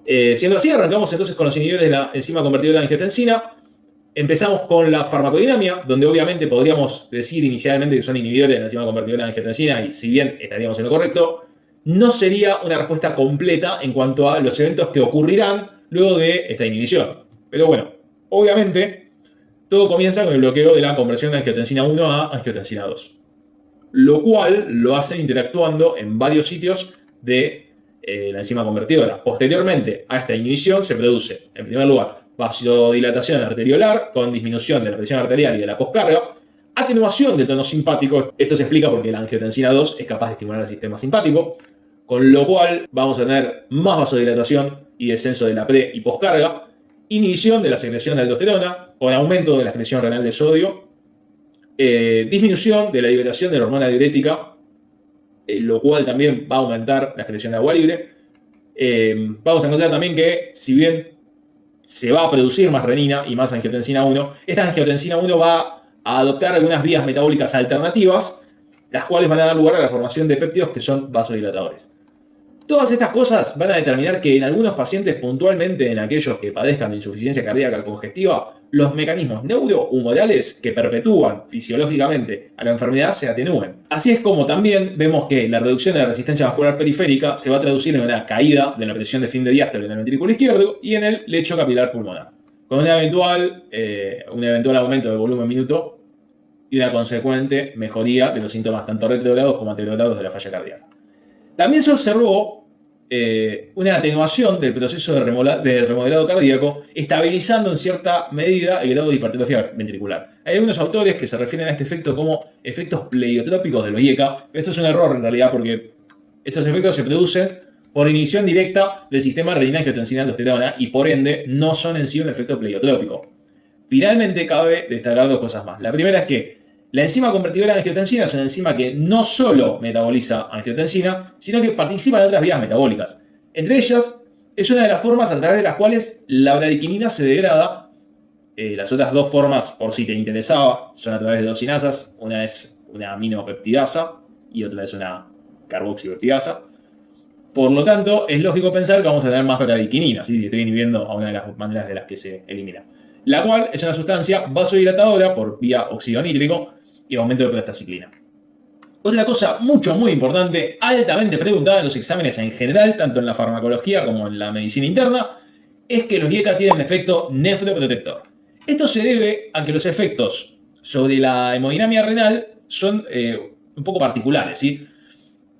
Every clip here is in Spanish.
Siendo así, arrancamos entonces con los inhibidores de la enzima convertidora de angiotensina. Empezamos con la farmacodinámica, donde obviamente podríamos decir inicialmente que son inhibidores de la enzima convertidora de angiotensina, y si bien estaríamos en lo correcto, no sería una respuesta completa en cuanto a los eventos que ocurrirán luego de esta inhibición. Pero bueno, obviamente, todo comienza con el bloqueo de la conversión de angiotensina 1 a angiotensina 2, lo cual lo hace interactuando en varios sitios de la enzima convertidora. Posteriormente a esta inhibición se produce, en primer lugar, vasodilatación arteriolar con disminución de la presión arterial y de la poscarga, atenuación del tono simpático. Esto se explica porque la angiotensina 2 es capaz de estimular el sistema simpático, con lo cual vamos a tener más vasodilatación y descenso de la pre y poscarga, inhibición de la secreción de aldosterona con aumento de la excreción renal de sodio, disminución de la liberación de la hormona diurética, lo cual también va a aumentar la excreción de agua libre. Vamos a encontrar también que, si bien se va a producir más renina y más angiotensina 1, esta angiotensina 1 va a adoptar algunas vías metabólicas alternativas, las cuales van a dar lugar a la formación de péptidos que son vasodilatadores. Todas estas cosas van a determinar que en algunos pacientes, puntualmente en aquellos que padezcan de insuficiencia cardíaca congestiva, los mecanismos neurohumorales que perpetúan fisiológicamente a la enfermedad se atenúen. Así es como también vemos que la reducción de la resistencia vascular periférica se va a traducir en una caída de la presión de fin de diástole en el ventrículo izquierdo y en el lecho capilar pulmonar, con un eventual aumento del volumen minuto y una consecuente mejoría de los síntomas tanto retrógrados como anterogrados de la falla cardíaca. También se observó una atenuación del proceso de remodelado cardíaco, estabilizando en cierta medida el grado de hipertrofia ventricular. Hay algunos autores que se refieren a este efecto como efectos pleiotrópicos del IECA. Esto es un error en realidad, porque estos efectos se producen por inhibición directa del sistema renina-angiotensina-aldosterona y por ende no son en sí un efecto pleiotrópico. Finalmente cabe destacar dos cosas más. La primera es que la enzima convertidora de angiotensina es una enzima que no solo metaboliza angiotensina, sino que participa en otras vías metabólicas. Entre ellas, es una de las formas a través de las cuales la bradiquinina se degrada. Las otras dos formas, por si te interesaba, son a través de dos cinasas. Una es una aminopeptidasa y otra es una carboxipeptidasa. Por lo tanto, es lógico pensar que vamos a tener más bradiquinina, ¿sí? Si estoy inhibiendo a una de las maneras de las que se elimina. La cual es una sustancia vasodilatadora por vía óxido nítrico y aumento de prostaciclina. Otra cosa muy importante, altamente preguntada en los exámenes en general, tanto en la farmacología como en la medicina interna, es que los IECA tienen efecto nefroprotector. Esto se debe a que los efectos sobre la hemodinamia renal son un poco particulares, ¿sí?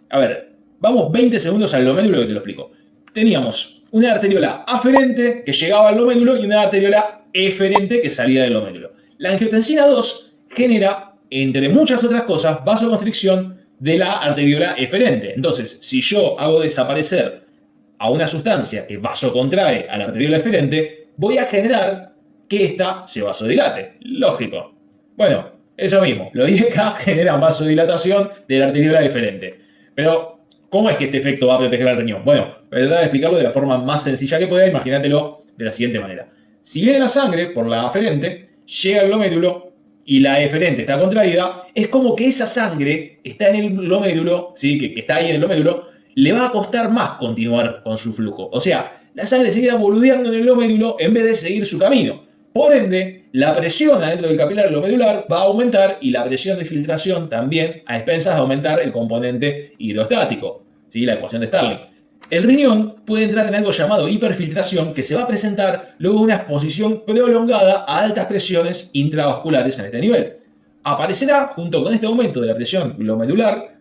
A ver, vamos 20 segundos al glomérulo que te lo explico. Teníamos una arteriola aferente que llegaba al glomérulo y una arteriola eferente que salía del glomérulo. La angiotensina 2 genera, entre muchas otras cosas, vasoconstricción de la arteriola eferente. Entonces, si yo hago desaparecer a una sustancia que vasocontrae a la arteriola eferente, voy a generar que ésta se vasodilate. Lógico. Bueno, eso mismo. Los IECA generan vasodilatación de la arteriola eferente. Pero, ¿cómo es que este efecto va a proteger al riñón? Bueno, voy a tratar de explicarlo de la forma más sencilla que pueda. Imagínatelo de la siguiente manera. Si viene la sangre por la aferente, llega al glomérulo y la eferente está contraída, es como que esa sangre está en el glomérulo, ¿sí? que está ahí en el glomérulo, le va a costar más continuar con su flujo. O sea, la sangre se queda boludeando en el glomérulo en vez de seguir su camino. Por ende, la presión adentro del capilar glomerular va a aumentar y la presión de filtración también, a expensas de aumentar el componente hidrostático, ¿sí? La ecuación de Starling. El riñón puede entrar en algo llamado hiperfiltración, que se va a presentar luego de una exposición prolongada a altas presiones intravasculares en este nivel. Aparecerá, junto con este aumento de la presión glomerular,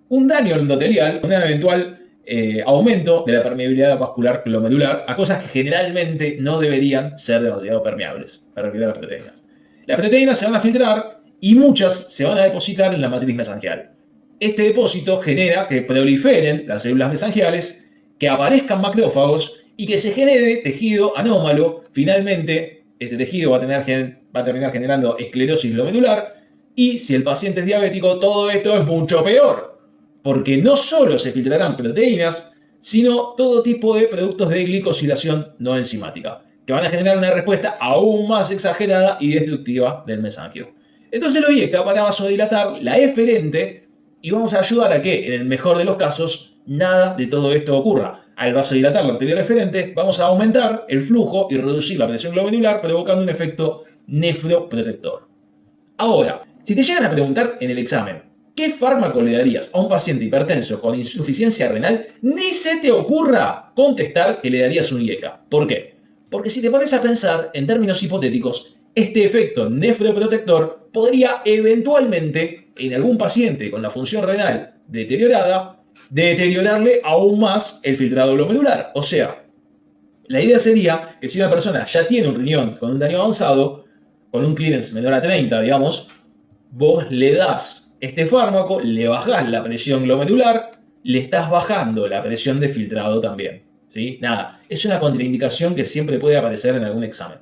un daño endotelial, un eventual aumento de la permeabilidad vascular glomerular a cosas que generalmente no deberían ser demasiado permeables, para refiero a las proteínas. Las proteínas se van a filtrar y muchas se van a depositar en la matriz mesangial. Este depósito genera que proliferen las células mesangiales, que aparezcan macrófagos y que se genere tejido anómalo. Finalmente, este tejido va a terminar generando esclerosis glomerular y, si el paciente es diabético, todo esto es mucho peor, porque no solo se filtrarán proteínas, sino todo tipo de productos de glicosilación no enzimática, que van a generar una respuesta aún más exagerada y destructiva del mesangio. Entonces lo IECA van a vasodilatar la eferente y vamos a ayudar a que, en el mejor de los casos, nada de todo esto ocurra. al vasodilatar la arteria referente, vamos a aumentar el flujo y reducir la presión glomerular, provocando un efecto nefroprotector. Ahora, si te llegan a preguntar en el examen, ¿qué fármaco le darías a un paciente hipertenso con insuficiencia renal? Ni se te ocurra contestar que le darías un IECA. ¿Por qué? Porque si te pones a pensar en términos hipotéticos, este efecto nefroprotector podría eventualmente, en algún paciente con la función renal deteriorada, deteriorarle aún más el filtrado glomerular. O sea, la idea sería que si una persona ya tiene un riñón con un daño avanzado, con un clearance menor a 30, digamos, vos le das este fármaco, le bajás la presión glomerular, le estás bajando la presión de filtrado también. ¿Sí? Nada, es una contraindicación que siempre puede aparecer en algún examen.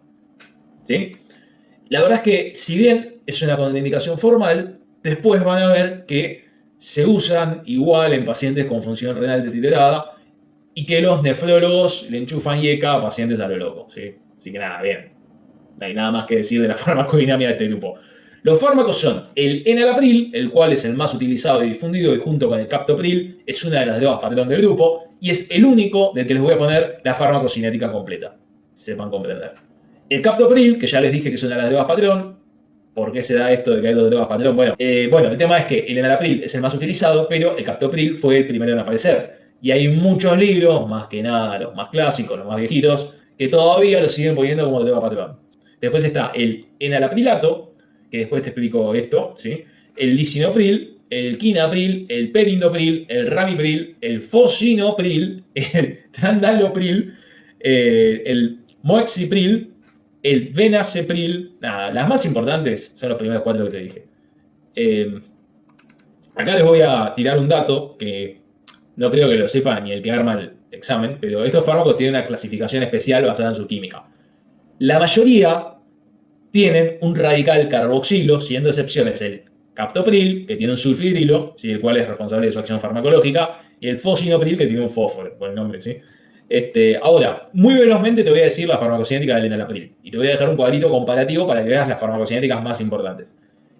¿Sí? La verdad es que, si bien es una contraindicación formal, después van a ver que se usan igual en pacientes con función renal deteriorada y que los nefrólogos le enchufan IECA a pacientes a lo loco. ¿Sí? Así que nada, bien. No hay nada más que decir de la farmacodinámica de este grupo. Los fármacos son el enalapril, el cual es el más utilizado y difundido, y junto con el captopril es una de las drogas patrón del grupo, y es el único del que les voy a poner la farmacocinética completa. Sepan comprender. El captopril, que ya les dije que es una de las drogas patrón. ¿Por qué se da esto de que hay dos drogas patrón? Bueno, el tema es que el enalapril es el más utilizado, pero el captopril fue el primero en aparecer. Y hay muchos libros, más que nada los más clásicos, los más viejitos, que todavía lo siguen poniendo como droga patrón. Después está el enalaprilato, que después te explico esto, ¿sí? El lisinopril, el quinapril, el perindopril, el ramipril, el fosinopril, el trandalopril, el moexipril, el venacepril. Nada, las más importantes son los primeros 4 que te dije. Acá les voy a tirar un dato que no creo que lo sepa ni el que arma el examen, pero estos fármacos tienen una clasificación especial basada en su química. La mayoría tienen un radical carboxilo, siendo excepciones el captopril, que tiene un sulfidrilo, ¿sí? El cual es responsable de su acción farmacológica, y el fosinopril, que tiene un fósforo, por el nombre, ¿sí? Ahora, muy velozmente te voy a decir la farmacocinética del enalapril, y te voy a dejar un cuadrito comparativo para que veas las farmacocinéticas más importantes.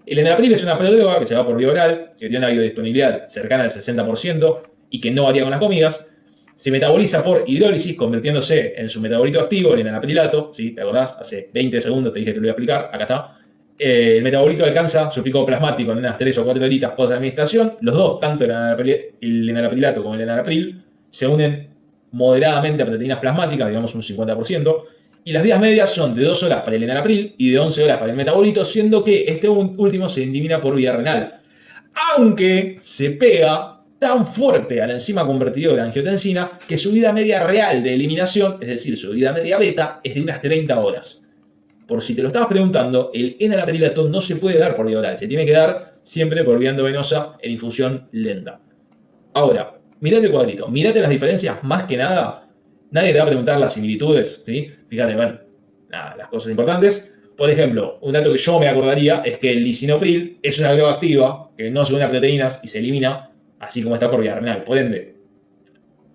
El enalapril es una prodroga que se va por vía oral, que tiene una biodisponibilidad cercana al 60% y que no varía con las comidas. Se metaboliza por hidrólisis, convirtiéndose en su metabolito activo, el enalaprilato. ¿Sí? ¿Te acordás? Hace 20 segundos te dije que lo voy a aplicar. Acá está. El metabolito alcanza su pico plasmático en unas 3 o 4 horitas post administración. Los dos, tanto el enalaprilato como el enalapril, se unen moderadamente a proteínas plasmáticas, digamos un 50%. Y las vías medias son de 2 horas para el enalapril y de 11 horas para el metabolito, siendo que este último se elimina por vía renal. Aunque se pega tan fuerte a la enzima convertidora de angiotensina que su vida media real de eliminación, es decir, su vida media beta, es de unas 30 horas. Por si te lo estabas preguntando, el enalaprilato no se puede dar por vía oral, se tiene que dar siempre por vía endovenosa en infusión lenta. Ahora, mirate el cuadrito, mirate las diferencias, más que nada, nadie te va a preguntar las similitudes, ¿sí? Fíjate, bueno, nada, las cosas importantes. Por ejemplo, un dato que yo me acordaría es que el lisinopril es una droga activa que no se une a proteínas y se elimina así como está por vía renal. Por ende,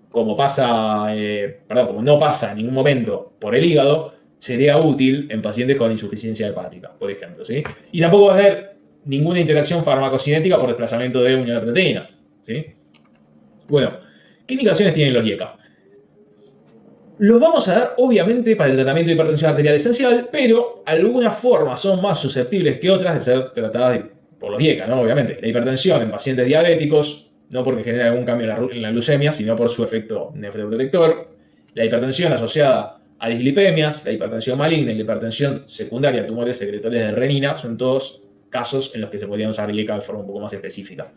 como no pasa en ningún momento por el hígado, sería útil en pacientes con insuficiencia hepática, por ejemplo, ¿sí? Y tampoco va a haber ninguna interacción farmacocinética por desplazamiento de unión de proteínas, ¿sí? Bueno, ¿qué indicaciones tienen los IECA? Los vamos a dar, obviamente, para el tratamiento de hipertensión arterial esencial, pero algunas formas son más susceptibles que otras de ser tratadas por los IECA, ¿no? Obviamente. La hipertensión en pacientes diabéticos, no porque genere algún cambio en la glucemia, sino por su efecto nefroprotector. La hipertensión asociada a dislipemias, la hipertensión maligna y la hipertensión secundaria a tumores secretores de renina son todos casos en los que se podrían usar IECA de forma un poco más específica.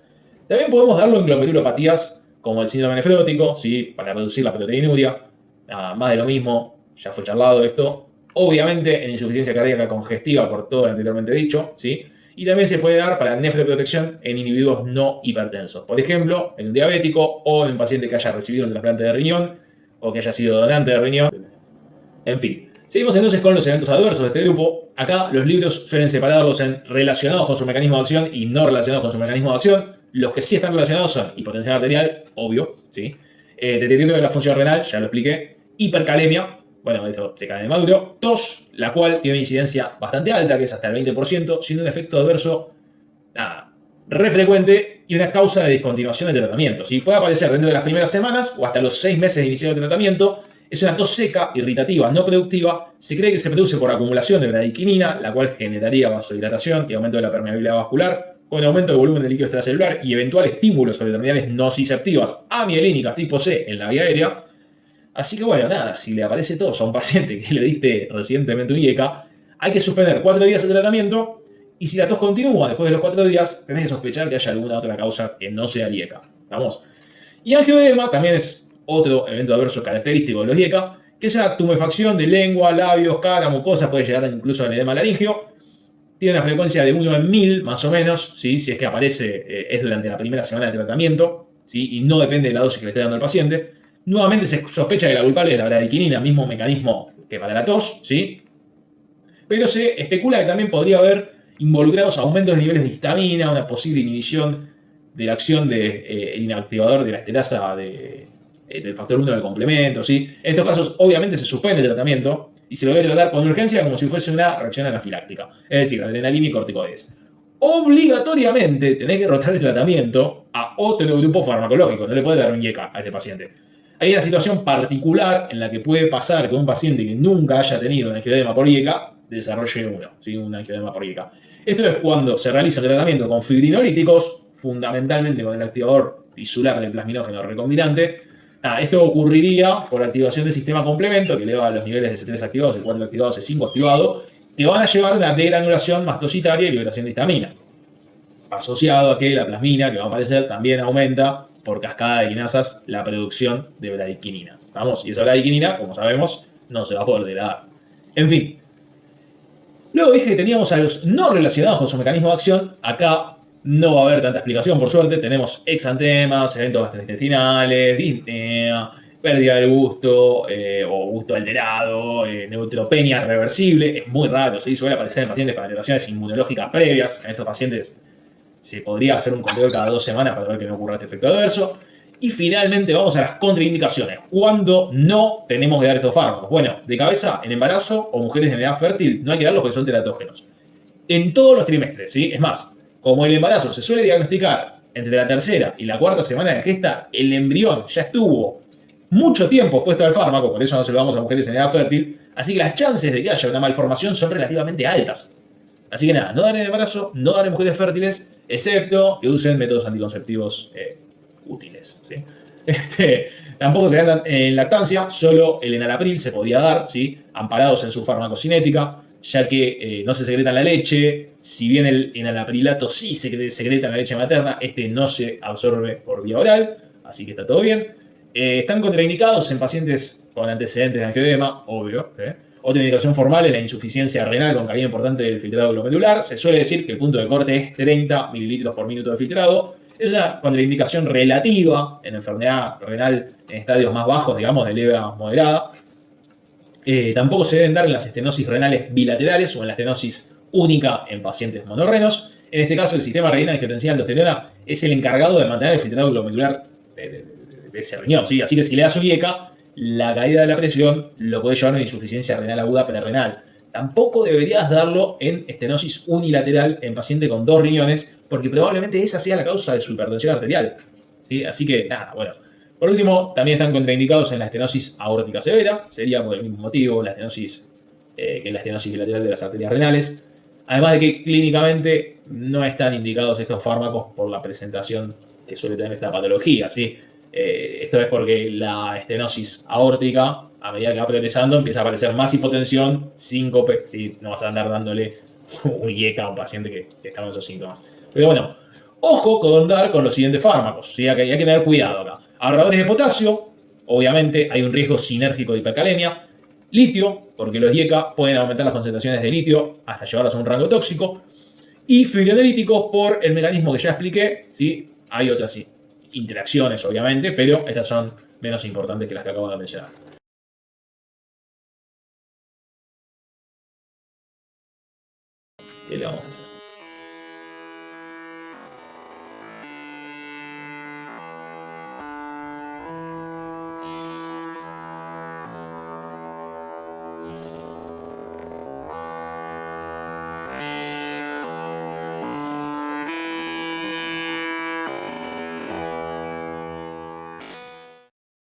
También podemos darlo en glomerulopatías como el síndrome nefrótico, ¿sí? Para reducir la proteinuria. Nada, más de lo mismo, ya fue charlado esto. Obviamente en insuficiencia cardíaca congestiva por todo lo anteriormente dicho, ¿sí? Y también se puede dar para nefroprotección en individuos no hipertensos. Por ejemplo, en un diabético o en un paciente que haya recibido un trasplante de riñón o que haya sido donante de riñón. En fin, seguimos entonces con los eventos adversos de este grupo. Acá los libros suelen separarlos en relacionados con su mecanismo de acción y no relacionados con su mecanismo de acción. Los que sí están relacionados son hipotensión arterial, obvio, ¿sí? Deterioro de la función renal, ya lo expliqué. Hipercalemia, bueno, eso se cae de maduro. Tos, la cual tiene una incidencia bastante alta, que es hasta el 20%, siendo un efecto adverso re frecuente y una causa de descontinuación del tratamiento. ¿Sí? Puede aparecer dentro de las primeras semanas o hasta los 6 meses de iniciar el tratamiento. Es una tos seca, irritativa, no productiva. Se cree que se produce por acumulación de bradykinin, la cual generaría vasodilatación y aumento de la permeabilidad vascular, con aumento del volumen de líquido extracelular y eventual estímulo sobre terminales nociceptivas amielínicas tipo C en la vía aérea. Así que bueno, nada, si le aparece tos a un paciente que le diste recientemente un IECA, hay que suspender 4 días el tratamiento y si la tos continúa después de los 4 días, tenés que sospechar que haya alguna otra causa que no sea el IECA. ¿Vamos? Y angioedema también es otro evento adverso característico de los IECA, que es una tumefacción de lengua, labios, cara, mucosas, puede llegar incluso al edema laringio. Tiene una frecuencia de 1 en 1000, más o menos, ¿sí? Si es que aparece, es durante la primera semana de tratamiento, ¿sí? Y no depende de la dosis que le esté dando el paciente. Nuevamente se sospecha que la culpable es la bradykinin, mismo mecanismo que para la tos, ¿sí? Pero se especula que también podría haber involucrados aumentos de niveles de histamina, una posible inhibición de la acción del inactivador de la esterasa del factor 1 del complemento, ¿sí? En estos casos, obviamente, se suspende el tratamiento y se lo debe tratar con urgencia como si fuese una reacción anafiláctica, es decir, adrenalina y corticoides. Obligatoriamente tenés que rotar el tratamiento a otro grupo farmacológico, no le podés dar un IECA a este paciente. Hay una situación particular en la que puede pasar que un paciente que nunca haya tenido un angioedema por IECA desarrolle uno, ¿sí? Un angioedema por IECA. Esto es cuando se realiza el tratamiento con fibrinolíticos, fundamentalmente con el activador tisular del plasminógeno recombinante. Esto ocurriría por activación del sistema complemento, que eleva los niveles de C3 activados, el 4 activado, C5 activado, que van a llevar a una degranulación mastocitaria y liberación de histamina. Asociado a que la plasmina, que va a aparecer, también aumenta por cascada de quinasas la producción de bradykinin. Vamos, y esa bradykinin, como sabemos, no se va a poder degradar. En fin. Luego dije que teníamos a los no relacionados con su mecanismo de acción. Acá no va a haber tanta explicación, por suerte. Tenemos exantemas, eventos gastrointestinales, disnea, pérdida del gusto o gusto alterado, neutropenia reversible. Es muy raro, ¿sí? Suele aparecer en pacientes con alteraciones inmunológicas previas. En estos pacientes se podría hacer un control cada 2 semanas para ver que no ocurra este efecto adverso. Y finalmente vamos a las contraindicaciones. ¿Cuándo no tenemos que dar estos fármacos? Bueno, de cabeza, en embarazo o mujeres en edad fértil, no hay que darlos porque son teratógenos. En todos los trimestres, ¿sí? Es más, como el embarazo se suele diagnosticar entre la tercera y la cuarta semana de gesta, el embrión ya estuvo mucho tiempo expuesto al fármaco, por eso no se lo damos a mujeres en edad fértil, así que las chances de que haya una malformación son relativamente altas. Así que nada, no dar en embarazo, no dar en mujeres fértiles, excepto que usen métodos anticonceptivos útiles, ¿sí? Tampoco se dan en lactancia, solo el enalapril se podía dar, ¿sí? Amparados en su farmacocinética, ya que no se secreta en la leche. Si bien el enalaprilato sí se secreta en la leche materna, este no se absorbe por vía oral, así que está todo bien. Están contraindicados en pacientes con antecedentes de angioedema, obvio. Otra indicación formal es la insuficiencia renal con caída importante del filtrado glomerular. Se suele decir que el punto de corte es 30 mililitros por minuto de filtrado. Es una contraindicación relativa en enfermedad renal en estadios más bajos, digamos, de leve a moderada. Tampoco se deben dar en las estenosis renales bilaterales o en la estenosis única en pacientes monorrenos. En este caso, el sistema renina angiotensina aldosterona es el encargado de mantener el filtrado glomerular de ese riñón, ¿sí? Así que si le das un IECA, la caída de la presión lo puede llevar a una insuficiencia renal aguda prerenal. Tampoco deberías darlo en estenosis unilateral en paciente con 2 riñones, porque probablemente esa sea la causa de su hipertensión arterial, ¿sí? Así que, nada, bueno. Por último, también están contraindicados en la estenosis aórtica severa, sería por el mismo motivo la estenosis, que la estenosis bilateral de las arterias renales. Además de que clínicamente no están indicados estos fármacos por la presentación que suele tener esta patología, ¿sí? Esto es porque la estenosis aórtica, a medida que va progresando, empieza a aparecer más hipotensión, síncope, ¿sí? No vas a andar dándole un IECA a un paciente que está con esos síntomas. Pero bueno, ojo con dar con los siguientes fármacos, ¿sí? Hay que tener cuidado acá. Ahorradores de potasio, obviamente hay un riesgo sinérgico de hipercalemia. Litio, porque los IECA pueden aumentar las concentraciones de litio hasta llevarlos a un rango tóxico. Y fibrinolíticos por el mecanismo que ya expliqué, ¿sí? Hay otras interacciones, obviamente, pero estas son menos importantes que las que acabo de mencionar. ¿Qué le vamos a hacer?